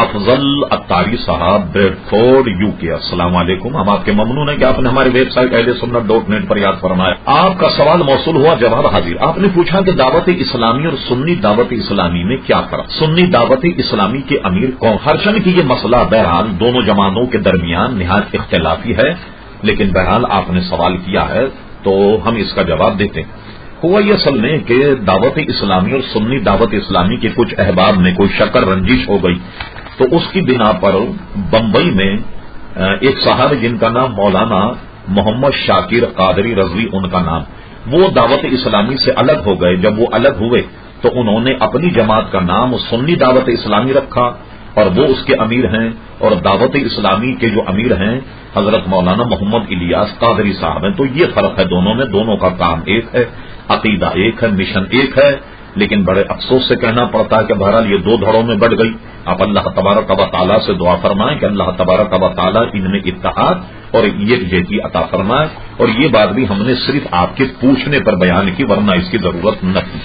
افضل اتاری صاحب bread Ford you کے، السلام علیکم. ہم آپ کے ممنون ہیں کہ آپ نے ہماری ویب سائٹ اہلسنت.net پر یاد فرمایا. آپ کا سوال موصول ہوا، جواب حاضر. آپ نے پوچھا کہ دعوت اسلامی اور سنی دعوت اسلامی میں کیا فرق؟ سنی دعوت اسلامی کے امیر کون؟ ہرچند کی یہ مسئلہ بہرحال دونوں جماعتوں کے درمیان نہایت اختلافی ہے، لیکن بہرحال آپ نے سوال کیا ہے تو ہم اس کا جواب دیتے ہیں. ہوا یہ اصل میں کہ دعوت اسلامی اور سنی دعوت اسلامی کے کچھ احباب میں کوئی شکر رنجش ہو گئی، تو اس کی بنا پر بمبئی میں ایک صاحب جن کا نام مولانا محمد شاکر قادری رضوی ان کا نام، وہ دعوت اسلامی سے الگ ہو گئے. جب وہ الگ ہوئے تو انہوں نے اپنی جماعت کا نام سنی دعوت اسلامی رکھا، اور وہ اس کے امیر ہیں، اور دعوت اسلامی کے جو امیر ہیں حضرت مولانا محمد الیاس قادری صاحب ہیں. تو یہ فرق ہے دونوں میں، دونوں کا کام ایک ہے، عقیدہ ایک ہے، مشن ایک ہے. لیکن بڑے افسوس سے کہنا پڑتا ہے کہ بہرحال یہ دو دھڑوں میں بٹ گئی. آپ اللہ تبارک و تعالیٰ سے دعا فرمائیں کہ اللہ تبارک و تعالیٰ ان میں اتحاد اور یکجہتی عطا فرمائے. اور یہ بات بھی ہم نے صرف آپ کے پوچھنے پر بیان کی، ورنہ اس کی ضرورت نہ تھی.